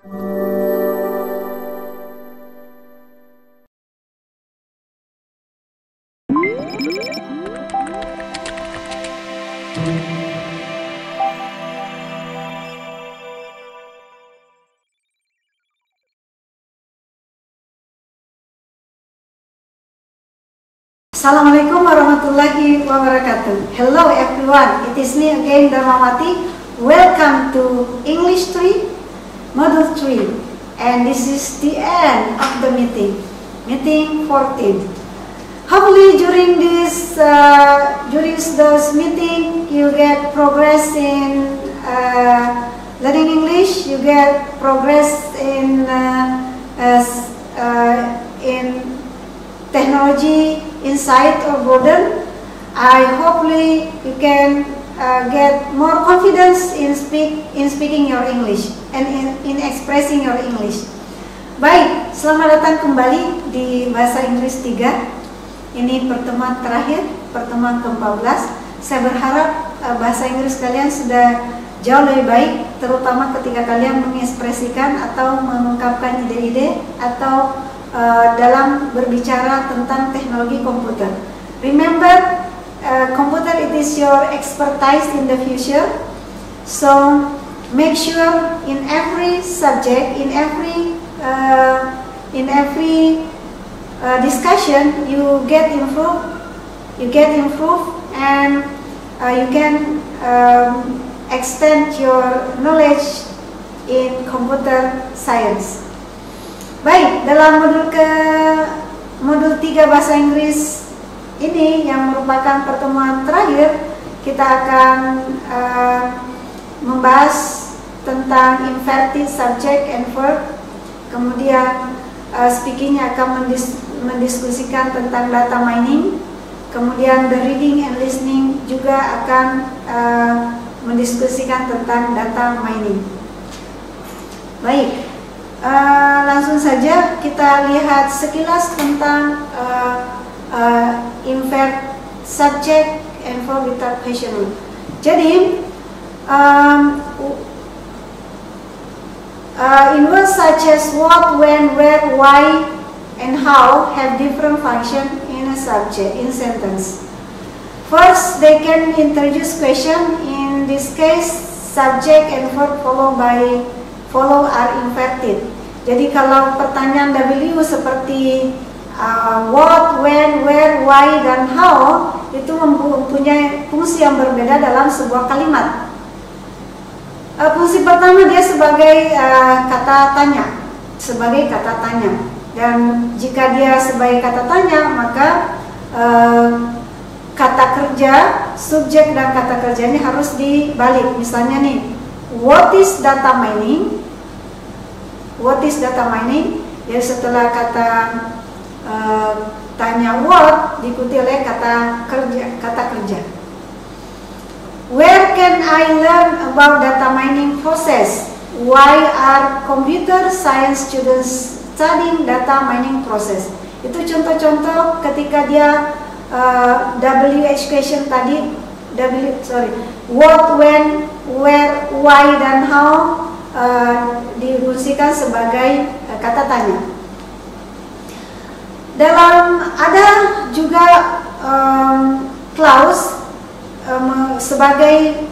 Assalamualaikum warahmatullahi wabarakatuh. Hello everyone, it is me again, Dharmawati. Welcome to English 3, Module 3. And this is the end of the meeting 14. Hopefully during this meeting, you get progress in learning English, you get progress in technology, insight or burden. I hopefully you can get more confidence in speaking your English and in expressing your English. Baik, selamat datang kembali di Bahasa Inggris 3. Ini pertemuan terakhir, pertemuan ke-14. Saya berharap bahasa Inggris kalian sudah jauh lebih baik, terutama ketika kalian mengekspresikan atau mengungkapkan ide-ide atau dalam berbicara tentang teknologi komputer. Remember, computer it is your expertise in the future. So make sure in every subject, in every discussion, you get improved, and you can extend your knowledge in computer science. Baik, dalam modul 3 bahasa Inggris ini yang merupakan pertemuan terakhir, kita akan membahas tentang inverted subject and verb. Kemudian speakingnya akan mendiskusikan tentang data mining. Kemudian the reading and listening juga akan mendiskusikan tentang data mining. Baik. Langsung saja kita lihat sekilas tentang invert subject and verb without question. Jadi in words such as what, when, where, why, and how have different function in a subject in sentence. First, they can introduce question. In this case, subject and verb follow are inverted. Jadi kalau pertanyaan W seperti what, when, where, why, dan how itu mempunyai fungsi yang berbeda dalam sebuah kalimat. Fungsi pertama dia sebagai kata tanya, dan jika dia sebagai kata tanya maka kata kerja, subjek dan kata kerjanya harus dibalik. Misalnya nih, what is data mining? What is data mining? Jadi setelah kata tanya what diikuti oleh kata kerja. Where can I learn about data mining process? Why are computer science students studying data mining process? Itu contoh-contoh ketika dia WH question tadi, what, when, where, why, dan how difungsikan sebagai kata tanya. Ada juga clause sebagai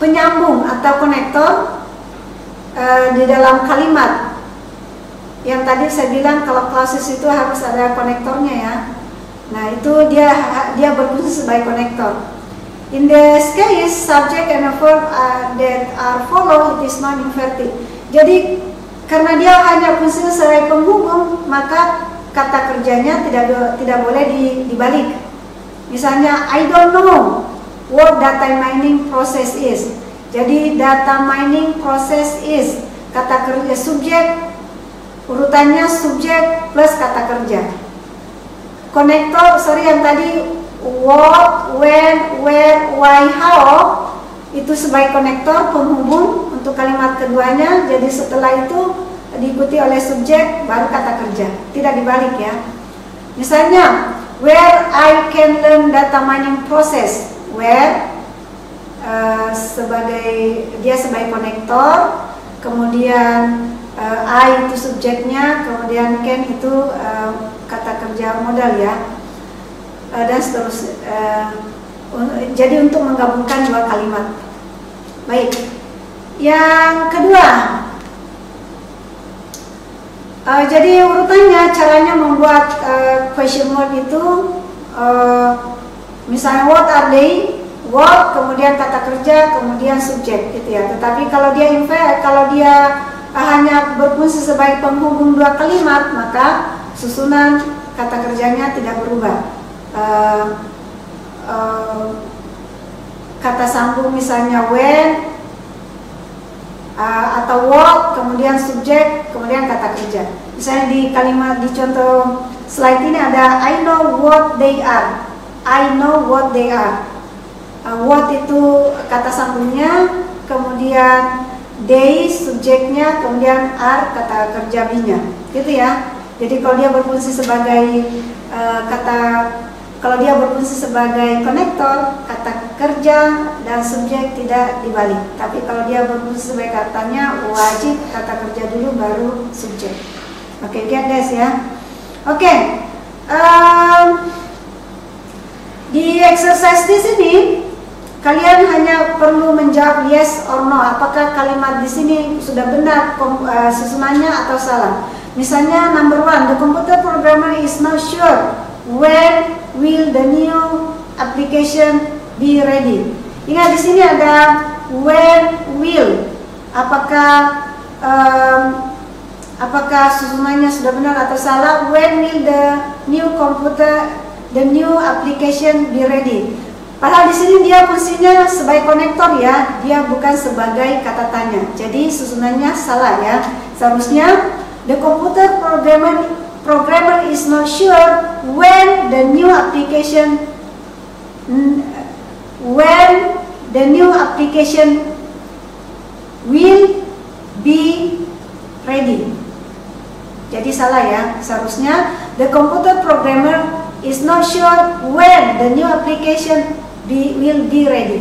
penyambung atau konektor di dalam kalimat. Yang tadi saya bilang kalau clauses itu harus ada konektornya ya. Nah itu dia berfungsi sebagai konektor. In this case, subject and verb that are follow it is not inverted. Jadi karena dia hanya fungsi sebagai penghubung, maka kata kerjanya tidak boleh dibalik. Misalnya, I don't know what data mining process is. Jadi data mining process is kata kerja subjek, urutannya subjek plus kata kerja. Konektor, yang tadi what, when, where, why, how itu sebagai konektor penghubung untuk kalimat keduanya. Jadi setelah itu diikuti oleh subjek baru kata kerja, tidak dibalik ya. Misalnya where I can learn data mining process. Where sebagai konektor, kemudian I itu subjeknya, kemudian can itu kata kerja modal ya, dan seterusnya. Jadi untuk menggabungkan dua kalimat. Baik, yang kedua, jadi urutannya caranya membuat question word itu, misalnya what are they, what, kemudian kata kerja, kemudian subjek gitu ya. Tetapi kalau dia hanya berfungsi sebagai penghubung dua kalimat, maka susunan kata kerjanya tidak berubah. Kata sambung misalnya when atau what, kemudian subjek, kemudian kata kerja. Misalnya di kalimat di contoh slide ini ada I know what they are. I know what they are. What itu kata sambungnya, kemudian they subjeknya, kemudian are kata kerja be-nya, gitu ya. Jadi kalau dia berfungsi sebagai kalau dia berfungsi sebagai konektor, kata kerja dan subjek tidak dibalik. Tapi kalau dia berfungsi sebagai katanya, wajib kata kerja dulu baru subjek. Oke, get this ya. Oke, di exercise di sini kalian hanya perlu menjawab yes or no. Apakah kalimat di sini sudah benar susunannya atau salah? Misalnya number 1, the computer programmer is not sure when will the new application be ready. Ingat di sini ada when will. Apakah susunannya sudah benar atau salah? When will the new application be ready? Padahal di sini dia fungsinya sebagai konektor ya, dia bukan sebagai kata tanya. Jadi susunannya salah ya. Seharusnya the computer programmer is not sure when the new application will be ready. Jadi salah ya. Seharusnya the computer programmer is not sure when the new application will be ready.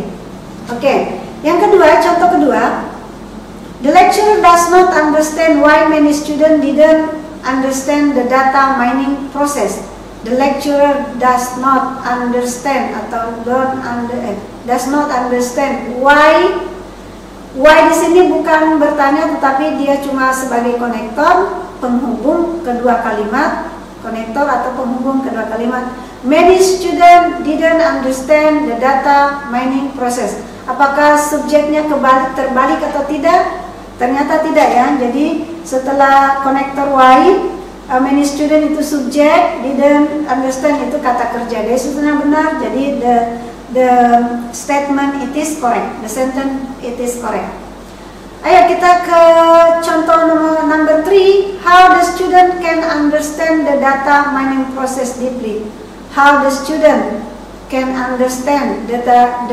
Oke. Yang kedua, contoh kedua, the lecturer does not understand why many students didn't understand the data mining process. The lecturer does not understand atau does not understand why di sini bukan bertanya, tetapi dia cuma sebagai konektor penghubung kedua kalimat, konektor atau penghubung kedua kalimat. Many students didn't understand the data mining process. Apakah subjeknya terbalik atau tidak? Ternyata tidak ya. Jadi setelah konektor Y, many student itu subjek, didn't understand itu kata kerja. Dia susunannya benar. Jadi the statement it is correct. The sentence it is correct. Ayo kita ke contoh number 3. How the student can understand the data mining process deeply. How the student can understand the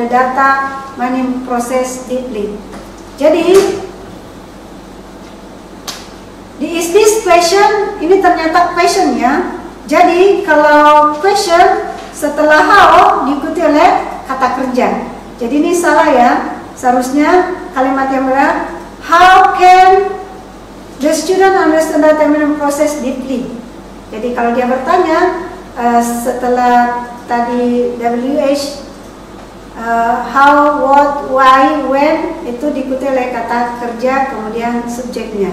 data mining process deeply. Jadi is this question, ini ternyata question ya. Jadi kalau question setelah how diikuti oleh kata kerja. Jadi ini salah ya. Seharusnya kalimat yang benar, how can the student understand the data mining process deeply. Jadi kalau dia bertanya setelah tadi WH, how, what, why, when, itu diikuti oleh kata kerja kemudian subjeknya.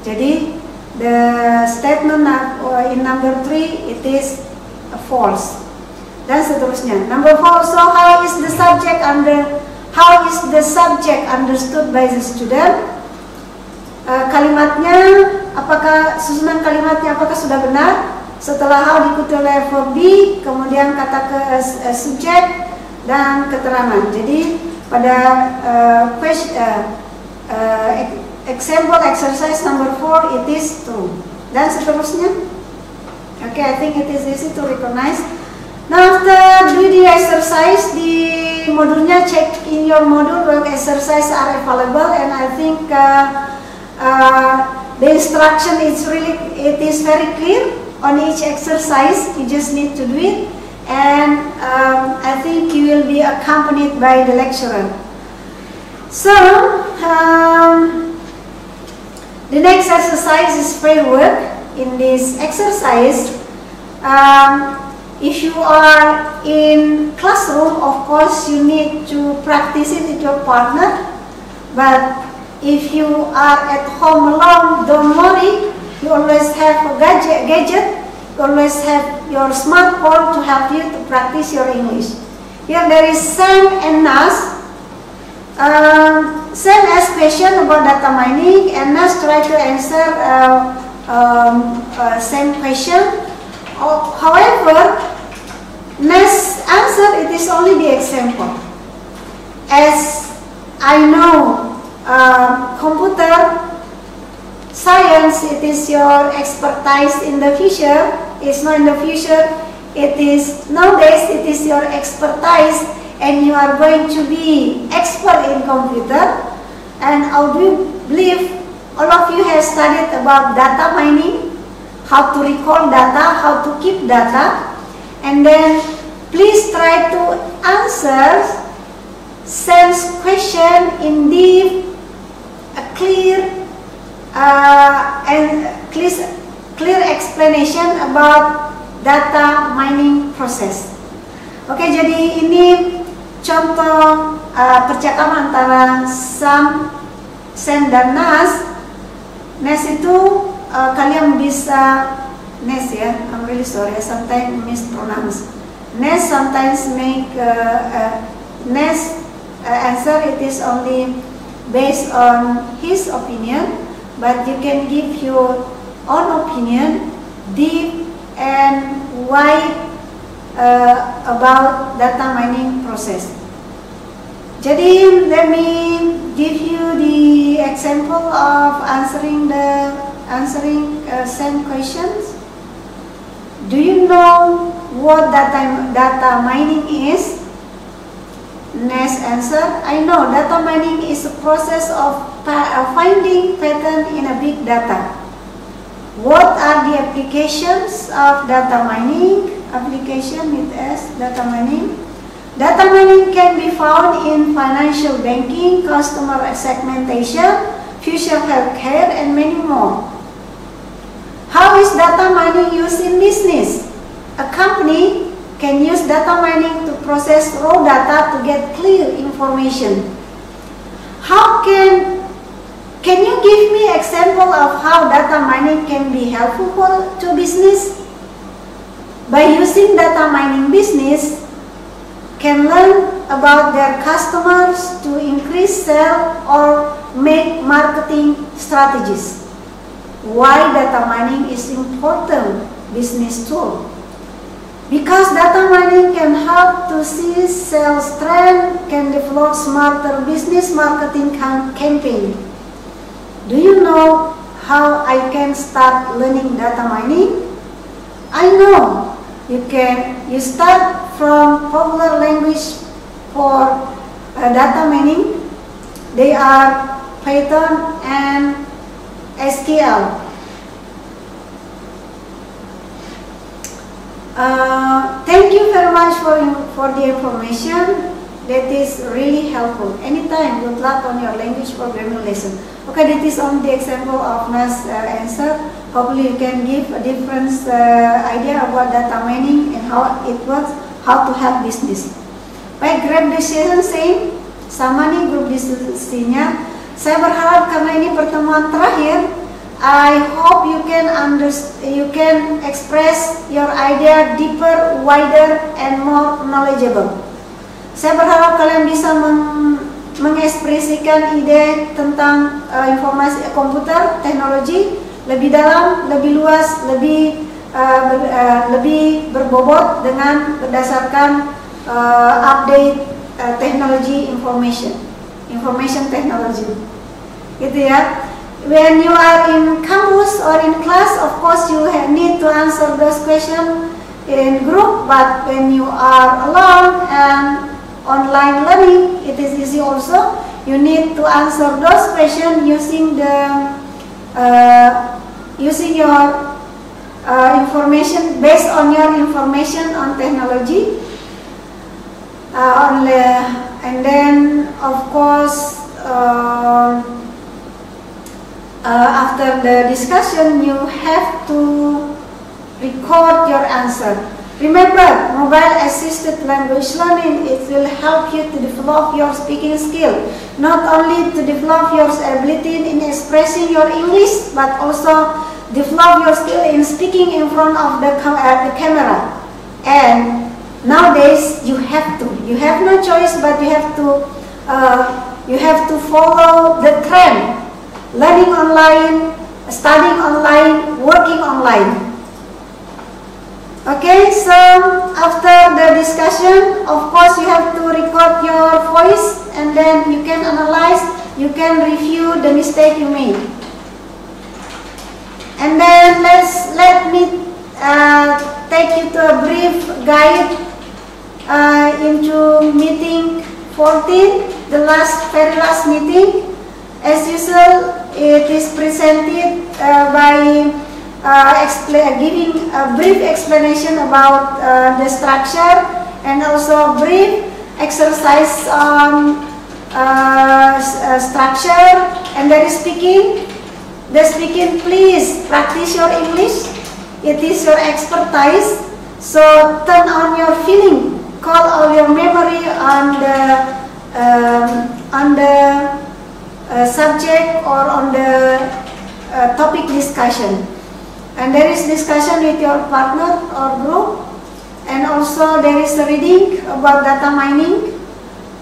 Jadi the statement in number 3 it is false dan seterusnya. Number 4, so how is the subject understood by the student? Kalimatnya, apakah susunan kalimatnya apakah sudah benar? Setelah how diikuti oleh verb be, kemudian kata subjek dan keterangan. Jadi pada example exercise number 4 it is true dan seterusnya. Okay, I think it is easy to recognize. Now after do the exercise, di modulnya check in your module where exercise are available, and I think the instruction is very clear on each exercise. You just need to do it, and I think you will be accompanied by the lecturer. So The next exercise is framework. In this exercise, if you are in classroom, of course you need to practice it with your partner. But if you are at home alone, don't worry. You always have a gadget. You always have your smartphone to help you to practice your English. Here there is Sam and Nas. Sam asked question about data mining, and Nas try to answer same question. However, Nas answer, it is only the example. As I know, computer science, it is your expertise in the future. It's not in the future. It is nowadays. It is your expertise, and you are going to be expert in computer. And I do believe all of you have studied about data mining, how to recall data, how to keep data, and then please try to answer Sam's question in deep, clear and clear explanation about data mining process. Oke, jadi ini contoh percakapan antara Sam dan Nas. Nas itu kalian bisa Nas ya. I'm really sorry, I sometimes mispronounce. Nas sometimes make Nas answer. It is only based on his opinion, but you can give your own opinion, deep and wide about data mining process. Jadi let me give you the example of answering same questions. Do you know what data mining is? Next answer, I know data mining is a process of finding pattern in a big data. What are the applications of data mining? Application with S, data mining. Data mining can be found in financial banking, customer segmentation, future healthcare, and many more. How is data mining used in business? A company can use data mining to process raw data to get clear information. How can you give me example of how data mining can be helpful to business? By using data mining, business can learn about their customers to increase sales or make marketing strategies. Why data mining is important business tool? Because data mining can help to see sales trend, can develop smarter business marketing campaign. Do you know how I can start learning data mining? I know you start from popular language for data mining. They are Python and SQL. Thank you very much for the information. That is really helpful. Anytime, good luck on your language programming lesson. Okay, that is only the example of Nas answer. Hopefully you can give a different idea about data mining and how it works, how to help business. Baik, grab decision same. Sama nih grup diskusinya. Saya berharap karena ini pertemuan terakhir, I hope you can express your idea deeper, wider, and more knowledgeable. Saya berharap kalian bisa mengekspresikan ide tentang informasi komputer, teknologi lebih dalam, lebih luas, lebih berbobot dengan berdasarkan update teknologi information technology. Gitu ya. When you are in campus or in class, of course you need to answer those questions in group, but when you are alone and online learning, it is easy also. You need to answer those questions using your information based on your information on technology. And then of course after the discussion, you have to record your answer. Remember, mobile assisted language learning, it will help you to develop your speaking skill. Not only to develop your ability in expressing your English, but also develop your skill in speaking in front of the camera. And nowadays, you have no choice, but you have to follow the trend. Learning online, studying online, working online. Okay, so after the discussion, of course you have to record your voice, and then you can analyze, you can review the mistake you made. And then let me take you to a brief guide into meeting 14, the very last meeting. As usual, it is presented by giving a brief explanation about the structure, and also a brief exercise on structure, and there is speaking. The speaking, please practice your English. It is your expertise, so turn on your feeling, call all your memory on the subject or on the topic discussion. And there is discussion with your partner or group, and also there is a reading about data mining.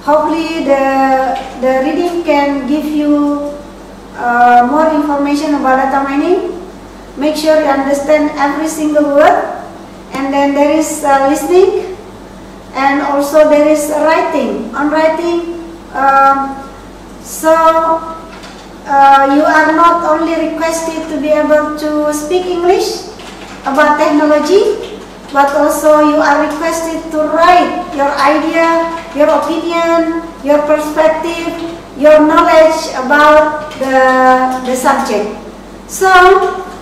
Hopefully the reading can give you more information about data mining. Make sure you understand every single word. And then there is listening, and also there is writing. On writing, you are not only requested to be able to speak English about technology, but also you are requested to write your idea, your opinion, your perspective, your knowledge about the subject. So,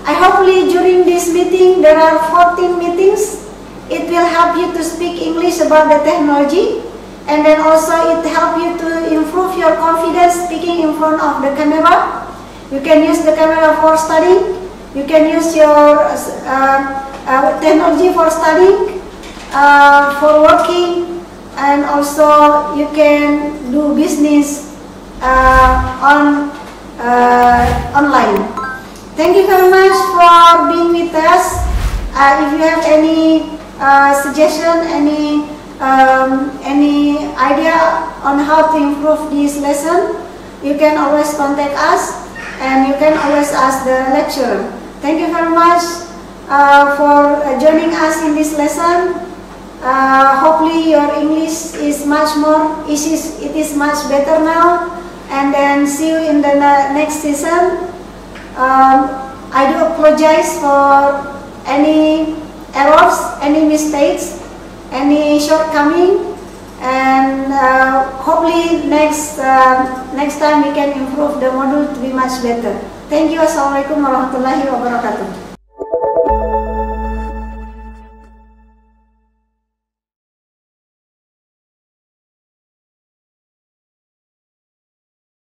hopefully during this meeting, there are 14 meetings. It will help you to speak English about the technology. And then also it helps you to improve your confidence speaking in front of the camera. You can use the camera for studying. You can use your technology for studying, for working, and also you can do business online. Thank you very much for being with us. If you have any suggestion, any idea on how to improve this lesson, you can always contact us, and you can always ask the lecturer. Thank you very much for joining us in this lesson. Hopefully your English is much more, it is much better now, and then see you in the next session. I do apologize for any errors, any mistakes, any shortcoming, and hopefully next time we can improve the module to be much better. Thank you. Assalamualaikum warahmatullahi wabarakatuh.